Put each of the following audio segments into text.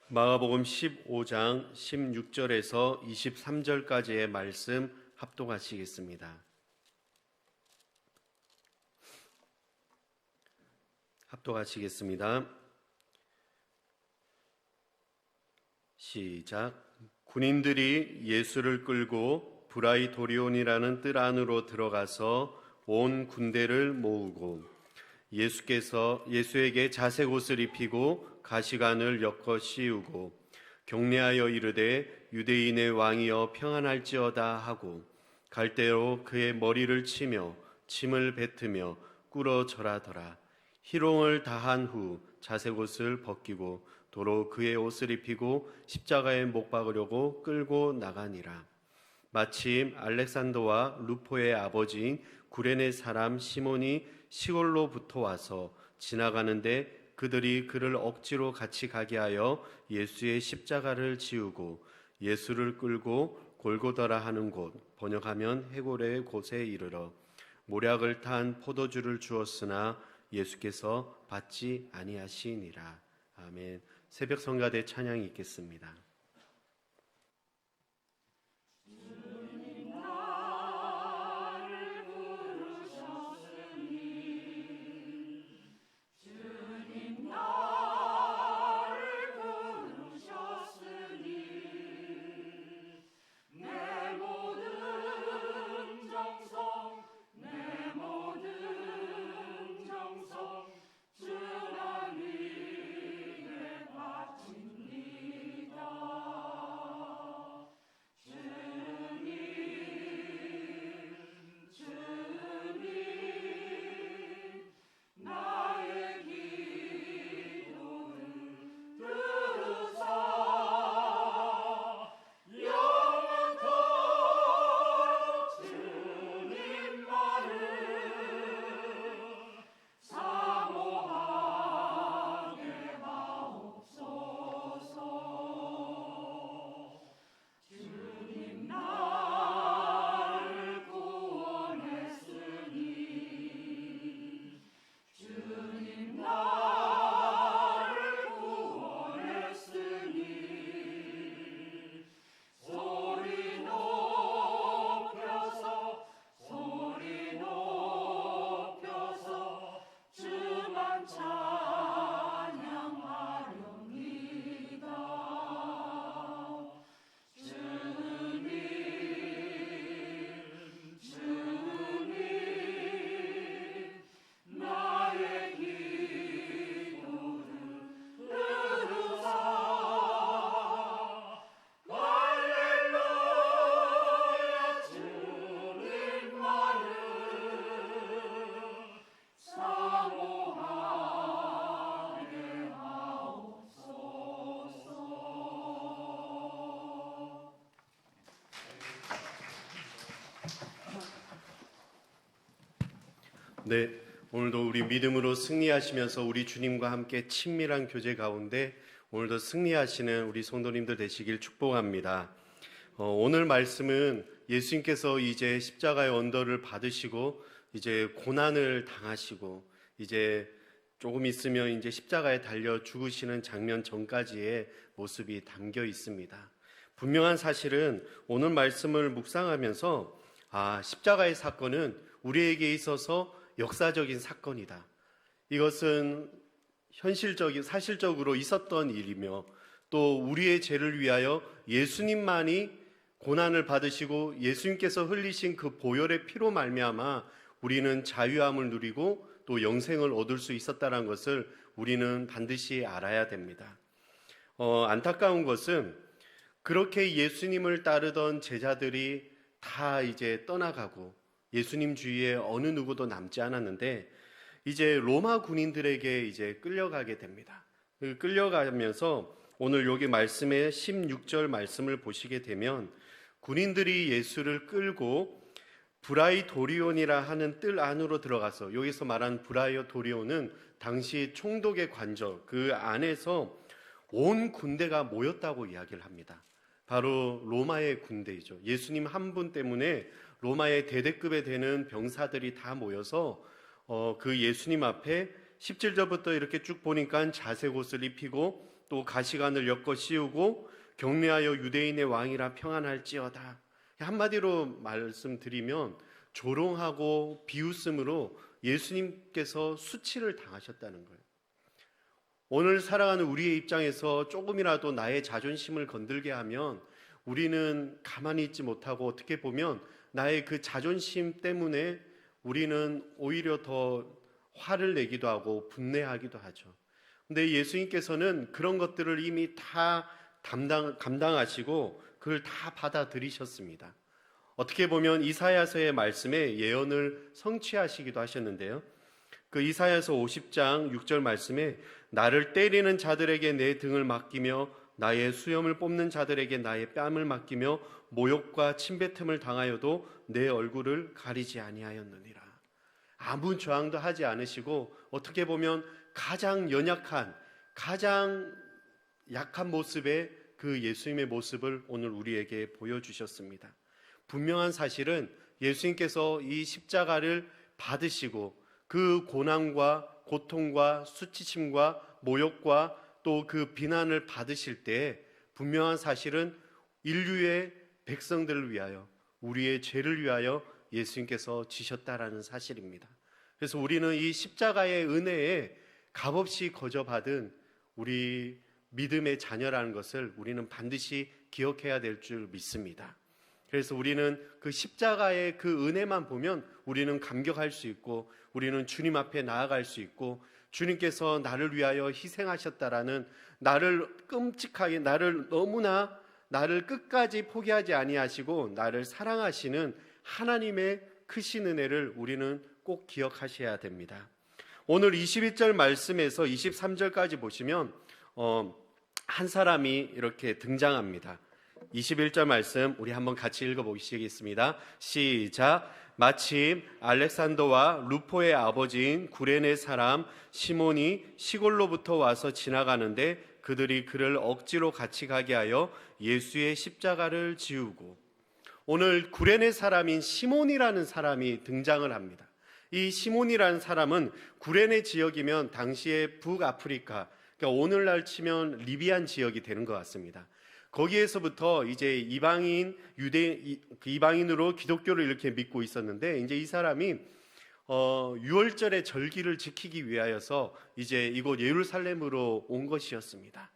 마가복음 15장 16절에서 23절까지의 말씀 합독하시겠습니다. 시작. 군인들이 예수를 끌고 브라이도리온이라는 뜰 안으로 들어가서 온 군대를 모으고 예수에게 자색 옷을 입히고 가시관을 엮어 씌우고 격려하여 이르되 유대인의 왕이여 평안할지어다 하고 갈대로 그의 머리를 치며 침을 뱉으며 꿇어 절하더라. 희롱을 다한 후 자색 옷을 벗기고 도로 그의 옷을 입히고 십자가에 못 박으려고 끌고 나가니라. 마침 알렉산더와 루포의 아버지인 구레네 사람 시몬이 시골로부터 와서 지나가는데 그들이 그를 억지로 같이 가게 하여 예수의 십자가를 지우고 예수를 끌고 골고다라 하는 곳, 번역하면 해골의 곳에 이르러 모략을 탄 포도주를 주었으나 예수께서 받지 아니하시니라. 아멘. 새벽 성가대 찬양이 있겠습니다. 네, 오늘도 우리 믿음으로 승리하시면서 우리 주님과 함께 친밀한 교제 가운데 오늘도 승리하시는 우리 성도님들 되시길 축복합니다. 오늘 말씀은 예수님께서 이제 십자가의 언더를 받으시고 이제 고난을 당하시고 이제 조금 있으면 이제 십자가에 달려 죽으시는 장면 전까지의 모습이 담겨 있습니다. 분명한 사실은 오늘 말씀을 묵상하면서 십자가의 사건은 우리에게 있어서 역사적인 사건이다. 이것은 사실적으로 있었던 일이며 또 우리의 죄를 위하여 예수님만이 고난을 받으시고 예수님께서 흘리신 그 보혈의 피로 말미암아 우리는 자유함을 누리고 또 영생을 얻을 수 있었다는 것을 우리는 반드시 알아야 됩니다. 안타까운 것은 그렇게 예수님을 따르던 제자들이 다 이제 떠나가고 예수님 주위에 어느 누구도 남지 않았는데 이제 로마 군인들에게 이제 끌려가게 됩니다. 끌려가면서 오늘 여기 말씀의 16절 말씀을 보시게 되면 군인들이 예수를 끌고 브라이도리온이라 하는 뜰 안으로 들어가서 여기서 말한 브라이도리온은 당시 총독의 관저 그 안에서 온 군대가 모였다고 이야기를 합니다. 바로 로마의 군대이죠. 예수님 한 분 때문에 로마의 대대급에 되는 병사들이 다 모여서 그 예수님 앞에 17절부터 이렇게 쭉 보니까 자색 옷을 입히고 또 가시관을 엮어 씌우고 격려하여 유대인의 왕이라 평안할지어다. 한마디로 말씀드리면 조롱하고 비웃음으로 예수님께서 수치를 당하셨다는 거예요. 오늘 살아가는 우리의 입장에서 조금이라도 나의 자존심을 건들게 하면 우리는 가만히 있지 못하고 어떻게 보면 나의 그 자존심 때문에 우리는 오히려 더 화를 내기도 하고 분내하기도 하죠. 근데 예수님께서는 그런 것들을 이미 다 감당하시고 그걸 다 받아들이셨습니다. 어떻게 보면 이사야서의 말씀에 예언을 성취하시기도 하셨는데요. 그 이사야서 50장 6절 말씀에 나를 때리는 자들에게 내 등을 맡기며 나의 수염을 뽑는 자들에게 나의 뺨을 맡기며 모욕과 침뱉음을 당하여도 내 얼굴을 가리지 아니하였느니라. 아무 저항도 하지 않으시고 어떻게 보면 가장 연약한, 가장 약한 모습의 그 예수님의 모습을 오늘 우리에게 보여주셨습니다. 분명한 사실은 예수님께서 이 십자가를 받으시고 그 고난과 고통과 수치심과 모욕과 또 그 비난을 받으실 때 분명한 사실은 인류의 백성들을 위하여, 우리의 죄를 위하여 예수님께서 지셨다라는 사실입니다. 그래서 우리는 이 십자가의 은혜에 값없이 거저받은 우리 믿음의 자녀라는 것을 우리는 반드시 기억해야 될 줄 믿습니다. 그래서 우리는 그 십자가의 그 은혜만 보면 우리는 감격할 수 있고 우리는 주님 앞에 나아갈 수 있고 주님께서 나를 위하여 희생하셨다라는, 나를 끔찍하게, 나를 끝까지 포기하지 아니하시고 나를 사랑하시는 하나님의 크신 은혜를 우리는 꼭 기억하셔야 됩니다. 오늘 21절 말씀에서 23절까지 보시면 한 사람이 이렇게 등장합니다. 21절 말씀 우리 한번 같이 읽어보시겠습니다. 시작. 마침 알렉산더와 루포의 아버지인 구레네 사람 시몬이 시골로부터 와서 지나가는데 그들이 그를 억지로 같이 가게 하여 예수의 십자가를 지우고. 오늘 구레네 사람인 시몬이라는 사람이 등장을 합니다. 이 시몬이라는 사람은 구레네 지역이면 당시의 북아프리카, 그러니까 오늘날 치면 리비안 지역이 되는 것 같습니다. 거기에서부터 이제 이방인으로 기독교를 이렇게 믿고 있었는데, 이제 이 사람이 6월절의 절기를 지키기 위하여서 이제 이곳 예루살렘으로 온 것이었습니다.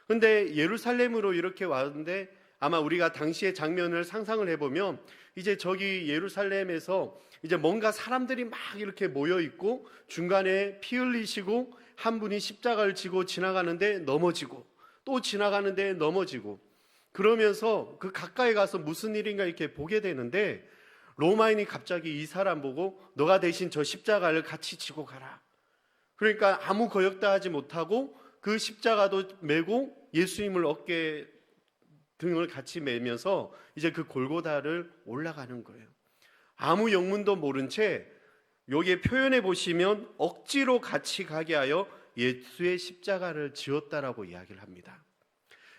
그런데 예루살렘으로 이렇게 왔는데 아마 우리가 당시의 장면을 상상을 해보면 이제 저기 예루살렘에서 이제 뭔가 사람들이 막 이렇게 모여 있고 중간에 피 흘리시고 한 분이 십자가를 지고 지나가는데 넘어지고 또 지나가는데 넘어지고, 그러면서 그 가까이 가서 무슨 일인가 이렇게 보게 되는데 로마인이 갑자기 이 사람 보고 너가 대신 저 십자가를 같이 지고 가라. 그러니까 아무 거역도 하지 못하고 그 십자가도 메고 예수님을 어깨 등을 같이 메면서 이제 그 골고다를 올라가는 거예요. 아무 영문도 모른 채 여기에 표현해 보시면 억지로 같이 가게 하여 예수의 십자가를 지었다라고 이야기를 합니다.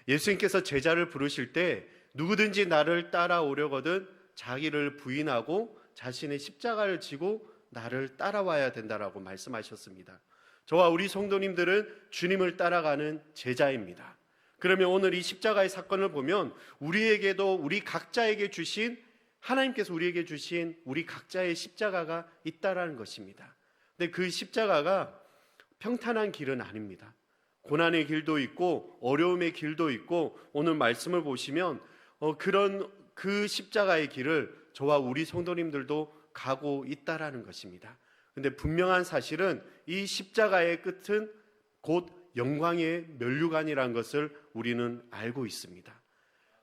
예수님께서 제자를 부르실 때 누구든지 나를 따라오려거든 자기를 부인하고 자신의 십자가를 지고 나를 따라와야 된다라고 말씀하셨습니다. 저와 우리 성도님들은 주님을 따라가는 제자입니다. 그러면 오늘 이 십자가의 사건을 보면 우리에게도 우리 각자에게 주신, 하나님께서 우리에게 주신 우리 각자의 십자가가 있다라는 것입니다. 근데 그 십자가가 평탄한 길은 아닙니다. 고난의 길도 있고 어려움의 길도 있고 오늘 말씀을 보시면 그런 그 십자가의 길을 저와 우리 성도님들도 가고 있다라는 것입니다. 그런데 분명한 사실은 이 십자가의 끝은 곧 영광의 면류관이라는 것을 우리는 알고 있습니다.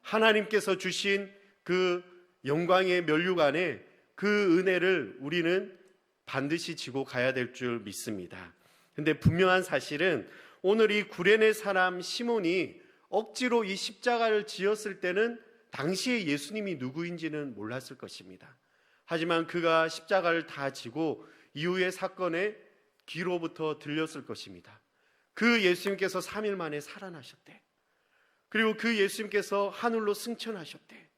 하나님께서 주신 그 영광의 면류관에 그 은혜를 우리는 반드시 지고 가야 될 줄 믿습니다. 그런데 분명한 사실은 오늘 이 구레네 사람 시몬이 억지로 이 십자가를 지었을 때는 당시에 예수님이 누구인지는 몰랐을 것입니다. 하지만 그가 십자가를 다 지고 이후의 사건의 귀로부터 들렸을 것입니다. 그 예수님께서 3일 만에 살아나셨대. 그리고 그 예수님께서 하늘로 승천하셨대.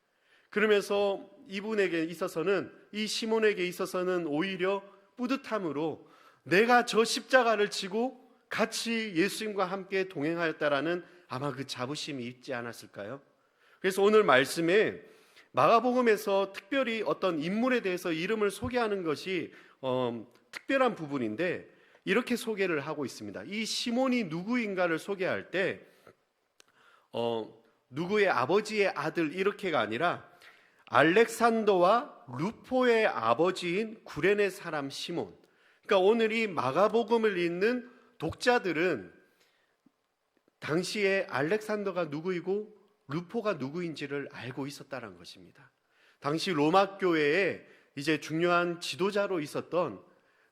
그러면서 이분에게 있어서는, 이 시몬에게 있어서는 오히려 뿌듯함으로 내가 저 십자가를 지고 같이 예수님과 함께 동행하였다라는 아마 그 자부심이 있지 않았을까요? 그래서 오늘 말씀에 마가복음에서 특별히 어떤 인물에 대해서 이름을 소개하는 것이 특별한 부분인데 이렇게 소개를 하고 있습니다. 이 시몬이 누구인가를 소개할 때 누구의 아버지의 아들 이렇게가 아니라 알렉산더와 루포의 아버지인 구레네 사람 시몬. 그러니까 오늘 이 마가복음을 읽는 독자들은 당시에 알렉산더가 누구이고 루포가 누구인지를 알고 있었다는 것입니다. 당시 로마 교회에 이제 중요한 지도자로 있었던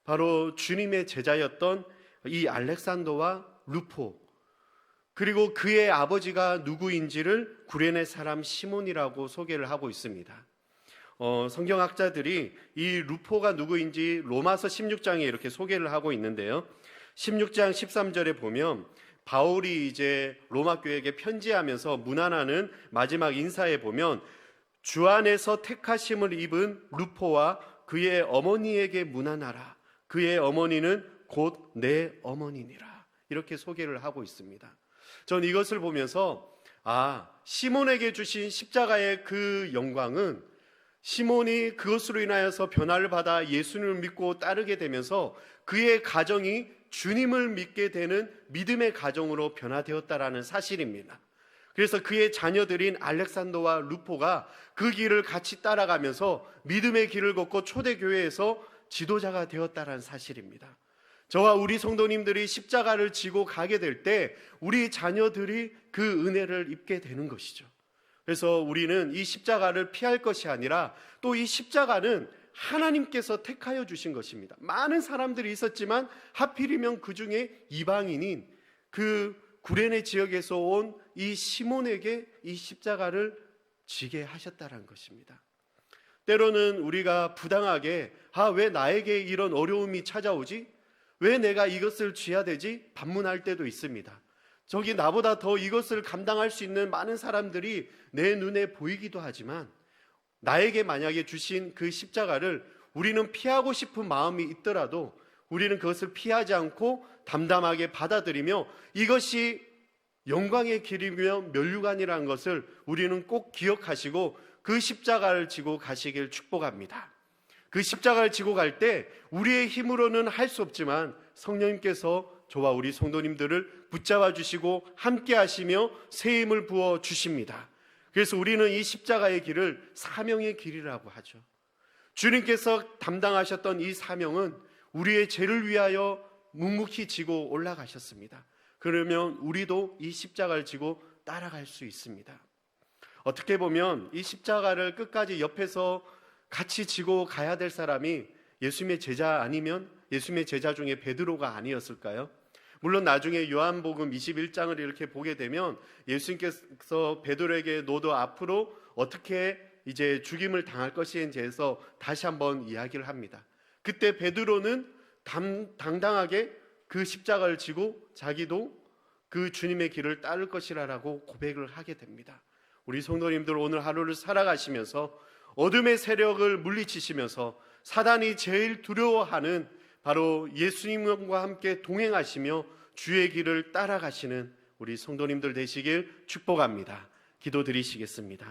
바로 주님의 제자였던 이 알렉산더와 루포, 그리고 그의 아버지가 누구인지를 구레네 사람 시몬이라고 소개를 하고 있습니다. 성경학자들이 이 루포가 누구인지 로마서 16장에 이렇게 소개를 하고 있는데요. 16장 13절에 보면 바울이 이제 로마 교회에게 편지하면서 문안하는 마지막 인사에 보면 주 안에서 택하심을 입은 루포와 그의 어머니에게 문안하라. 그의 어머니는 곧 내 어머니니라. 이렇게 소개를 하고 있습니다. 전 이것을 보면서 시몬에게 주신 십자가의 그 영광은 시몬이 그것으로 인하여서 변화를 받아 예수님을 믿고 따르게 되면서 그의 가정이 주님을 믿게 되는 믿음의 가정으로 변화되었다라는 사실입니다. 그래서 그의 자녀들인 알렉산더와 루포가 그 길을 같이 따라가면서 믿음의 길을 걷고 초대교회에서 지도자가 되었다라는 사실입니다. 저와 우리 성도님들이 십자가를 지고 가게 될 때 우리 자녀들이 그 은혜를 입게 되는 것이죠. 그래서 우리는 이 십자가를 피할 것이 아니라 또 이 십자가는 하나님께서 택하여 주신 것입니다. 많은 사람들이 있었지만 하필이면 그 중에 이방인인 그 구레네 지역에서 온 이 시몬에게 이 십자가를 지게 하셨다는 것입니다. 때로는 우리가 부당하게 왜 나에게 이런 어려움이 찾아오지? 왜 내가 이것을 쥐어야 되지? 반문할 때도 있습니다. 저기 나보다 더 이것을 감당할 수 있는 많은 사람들이 내 눈에 보이기도 하지만 나에게 만약에 주신 그 십자가를 우리는 피하고 싶은 마음이 있더라도 우리는 그것을 피하지 않고 담담하게 받아들이며 이것이 영광의 길이며 면류관이라는 것을 우리는 꼭 기억하시고 그 십자가를 지고 가시길 축복합니다. 그 십자가를 지고 갈 때 우리의 힘으로는 할 수 없지만 성령님께서 저와 우리 성도님들을 붙잡아 주시고 함께 하시며 새 힘을 부어 주십니다. 그래서 우리는 이 십자가의 길을 사명의 길이라고 하죠. 주님께서 담당하셨던 이 사명은 우리의 죄를 위하여 묵묵히 지고 올라가셨습니다. 그러면 우리도 이 십자가를 지고 따라갈 수 있습니다. 어떻게 보면 이 십자가를 끝까지 옆에서 같이 지고 가야 될 사람이 예수님의 제자 아니면 예수님의 제자 중에 베드로가 아니었을까요? 물론 나중에 요한복음 21장을 이렇게 보게 되면 예수님께서 베드로에게 너도 앞으로 어떻게 이제 죽임을 당할 것인지에 대해서 다시 한번 이야기를 합니다. 그때 베드로는 당당하게 그 십자가를 지고 자기도 그 주님의 길을 따를 것이라고 고백을 하게 됩니다. 우리 성도님들 오늘 하루를 살아가시면서 어둠의 세력을 물리치시면서 사단이 제일 두려워하는 바로 예수님과 함께 동행하시며 주의 길을 따라가시는 우리 성도님들 되시길 축복합니다. 기도드리시겠습니다.